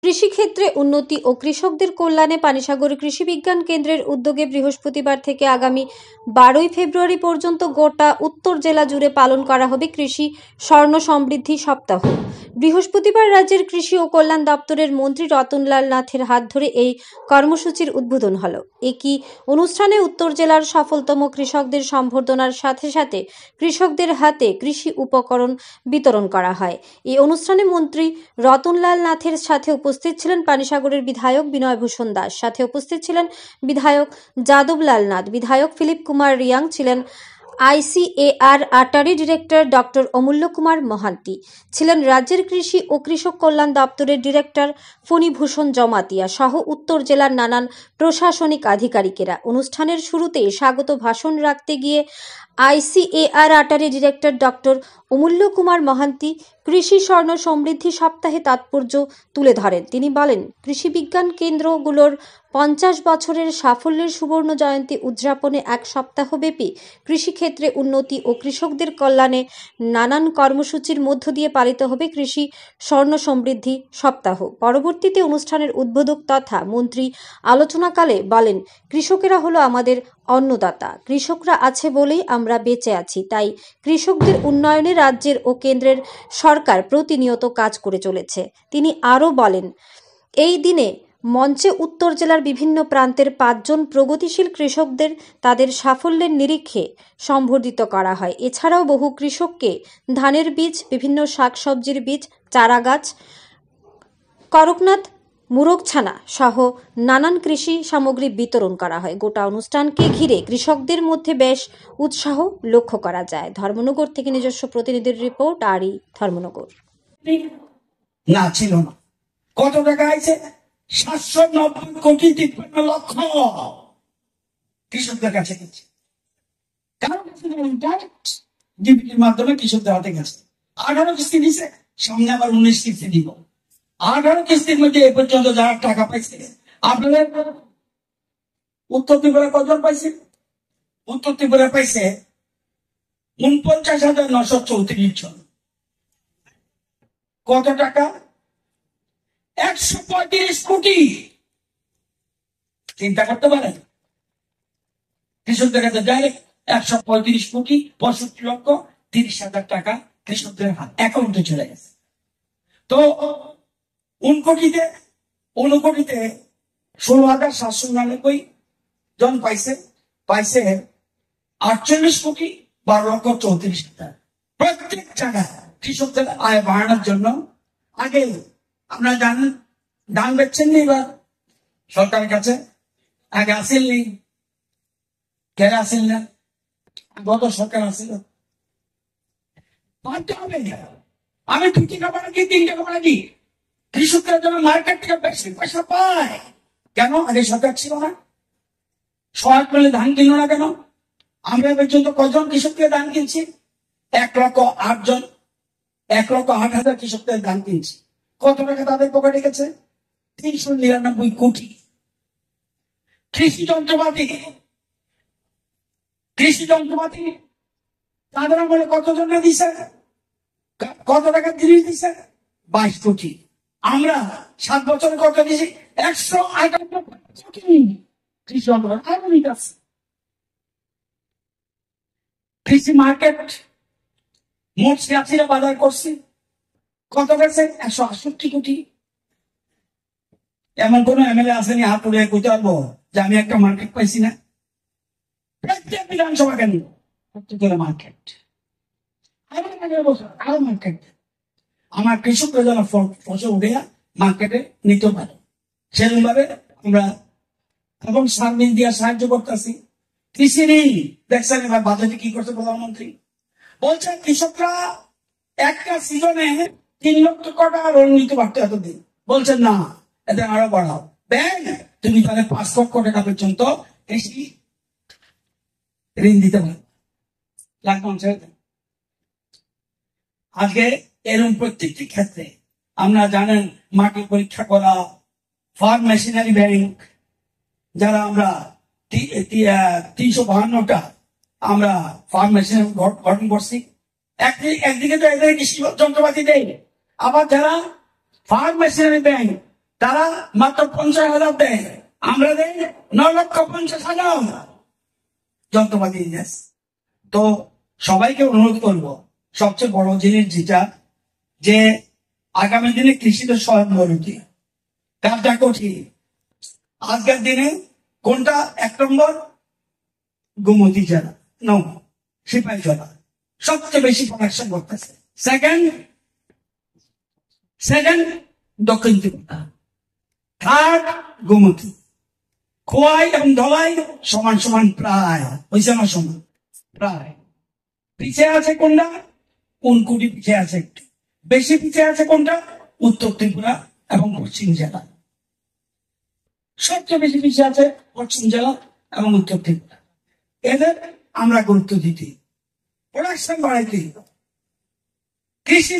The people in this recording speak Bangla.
কৃষিক্ষেত্রে উন্নতি ও কৃষকদের কল্যাণে পানিসাগর কৃষি বিজ্ঞান কেন্দ্রের উদ্যোগে বৃহস্পতিবার থেকে আগামী 12ই ফেব্রুয়ারি পর্যন্ত গোটা উত্তর জেলা জুড়ে পালন করা হবে কৃষি স্বর্ণ সমৃদ্ধি সপ্তাহ। বৃহস্পতিবার রাজ্যের কৃষি ও কল্যাণ দপ্তরের মন্ত্রী রতনলাল নাথের হাত ধরে এই কর্মসূচির উদ্বোধন হলো। একই অনুষ্ঠানে উত্তর জেলার সফলতম কৃষকদের সম্বর্ধনার সাথে সাথে কৃষকদের হাতে কৃষি উপকরণ বিতরণ করা হয়। এই অনুষ্ঠানে মন্ত্রী রতনলাল নাথের সাথে উপস্থিত ছিলেন পানিসাগরের বিধায়ক বিনয় ভূষণ দাস, সাথে উপস্থিত ছিলেন বিধায়ক যাদবলাল নাথ, বিধায়ক ফিলিপ কুমার রিয়াং, ছিলেন ICAR আটারি ডিরেক্টর ডক্টর অমূল্য কুমার মহান্তি, ছিলেন রাজ্যের কৃষি ও কৃষক কল্যাণ দপ্তরের ডিরেক্টর ফণীভূষণ জমাতিয়া সহ উত্তর জেলার নানান প্রশাসনিক আধিকারিকেরা। অনুষ্ঠানের শুরুতে স্বাগত ভাষণ রাখতে গিয়ে ICAR আটারি ডিরেক্টর ডক্টর অমূল্য কুমার মহান্তি কৃষি স্বর্ণ সমৃদ্ধি সপ্তাহে তাৎপর্য তুলে ধরেন। তিনি বলেন, কৃষি বিজ্ঞান কেন্দ্রগুলোর 50 বছরের সাফল্যের সুবর্ণ জয়ন্তী উদযাপনে এক সপ্তাহব্যাপী কৃষিক্ষেত্রে উন্নতি ও কৃষকদের কল্যাণে নানান কর্মসূচির মধ্য দিয়ে পালিত হবে কৃষি স্বর্ণ সমৃদ্ধি সপ্তাহ। পরবর্তীতে অনুষ্ঠানের উদ্বোধক তথা মন্ত্রী আলোচনাকালে বলেন, কৃষকেরা হলো আমাদের অন্নদাতা। কৃষকরা আছে বলেই আমরা বেঁচে আছি। তাই কৃষকদের উন্নয়নে রাজ্যের ও কেন্দ্রের সরকার প্রতিনিয়ত কাজ করে চলেছে। তিনি আরও বলেন, এই দিনে মঞ্চে উত্তর জেলার বিভিন্ন প্রান্তের 5 জন প্রগতিশীল কৃষকদের তাদের সাফল্যের নিরিখে সম্বর্ধিত করা হয়। এছাড়াও বহু কৃষককে ধানের বীজ, বিভিন্ন শাকসবজির বীজ, চারাগাছ, করকনাথ, মুরগছানা সহ নানান কৃষি সামগ্রী বিতরণ করা হয়। গোটা অনুষ্ঠানকে ঘিরে কৃষকদের মধ্যে বেশ উৎসাহ লক্ষ্য করা যায়। ধর্মনগর থেকে নিজস্ব প্রতিনিধির রিপোর্ট, আরই ধর্মনগর। না ছিল না। কত টাকা আছে? 790 কোটি 53 লক্ষ কৃষকদের কাছে গেছে। কারণ ডিবিটির মাধ্যমে কৃষকদের হাতে গেছে। 18 কিস্তি দিছে, সামনে আবার 19 কিস্তি দিব। 18 কিস্তির মধ্যে এ পর্যন্ত যারা টাকা পাইছে, আপনাদের উত্তর ত্রিপুরা কজন পাইছে? উত্তর ত্রিপুরা পাইছে 49,934 জন। কত টাকা? 135 কোটি। চিন্তা করতে পারেন, কৃষকদের কাছে ডাইরেক্ট 135 কোটি 65 লক্ষ 30 হাজার টাকা কৃষকদের অ্যাকাউন্টে চলে গেছে। তো 59 কোটিতে 16,799 জন পাইছে 48 কোটি 12 লক্ষ 34 হাজার। প্রত্যেক জায়গায় কৃষকদের আয় বাড়ানোর জন্য আগে আপনারা জানেন ধান বেচছেন নি, এবার সরকারের কাছে আগে আসেননি, কেন আসেন না? গত সরকার আসেন, আমি 2 টাকা বাড়াচ্ছি, 3 টাকা বাড়াচ্ছি, কৃষকরা যেন মার্কেট থেকে বেশি পয়সা পায়। কেন আগে সরকার ছিল না? সহায়ক মূল্যে ধান কিনলো না কেন? আমরা পর্যন্ত কজন কৃষককে ধান কিনছি? 1,08,000 কৃষকদের ধান কিনছি। কত টাকা তাদের পকেটে গেছে? 399 কোটি। কৃষি যন্ত্রপাতি তাদের আমলে কতজন দিছে? কত টাকা জিনিস দিছে? 22 কোটি। আমরা 7 বছরে কত দিয়েছি? 158 কোটি। কৃষি মার্কেট মোট চাষিরা বাজার করছে কত গেছে? 168 কোটি। এমন কোন MLA আসেনি হাত তুলে কইতে পারবো যে আমি একটা মার্কেট পাইছি না? প্রত্যেক বিধানসভা কেন মার্কেট, আরো মার্কেট আমার কৃষকরা যেন ফসল উঠে মার্কেটে নিতে পারে সেরকম ভাবে আমরা এবং সার্ভিস দিয়ে সাহায্য করতেছি। কৃষি ঋণ দেখছেন এবার বাজেটে কি করছে প্রধানমন্ত্রী? বলছেন কৃষকরা একটা সিজনে 3 লক্ষ টাকা লোন নিতে পারতো এতদিন। বলছেন না, এদের আরো বাড়াও। ব্যাংক তুমি তাহলে 5 লক্ষ টাকা পর্যন্ত কৃষি ঋণ দিতে পারো। আজকে এরকম প্রত্যেকটি ক্ষেত্রে আমরা জানেন মাটি পরীক্ষা করা, ফার্ম মেশিনারি ব্যাংক, যারা আমরা 352টা আমরা ফার্ম মেশিনারি গঠন করছি। একদিকে তো এদের কৃষি যন্ত্রপাতি দেয়, আবার যারা ফার্ম মেশিনারি ব্যাংক তারা মাত্র 50,000 দেয়, আমরা দেই 9,50,000 যন্ত্রপাতি ইনভেস্ট। তো সবাইকে অনুরোধ করবো, সবচেয়ে বড় জিনিস যেটা, যে আগামী দিনে কৃষিতে স্বয়ংবরী কাজটা কঠিন। আজকের দিনে কোনটা 1 নম্বর? গোমতী জেলা, সিপাহী জেলা সবচেয়ে বেশি প্রোডাকশন করতেছে। সেকেন্ড দক্ষিণ ত্রিপুরা, থার্ড গোমতী। খোয়াই এবং ধলাই সমান সমান, প্রায় হয়েছে আমার সমান, প্রায়। পিছিয়ে আছে কোনটা? উনকুটি পিছিয়ে আছে একটু। বেশি পিছিয়ে আছে কোনটা? উত্তর ত্রিপুরা এবং পশ্চিম জেলা। সবচেয়ে বেশি পিছিয়ে আছে পশ্চিম জেলা এবং উত্তর ত্রিপুরা। এদের আমরা গুরুত্ব দিতে, প্রোডাকশন বাড়াইতে, কৃষি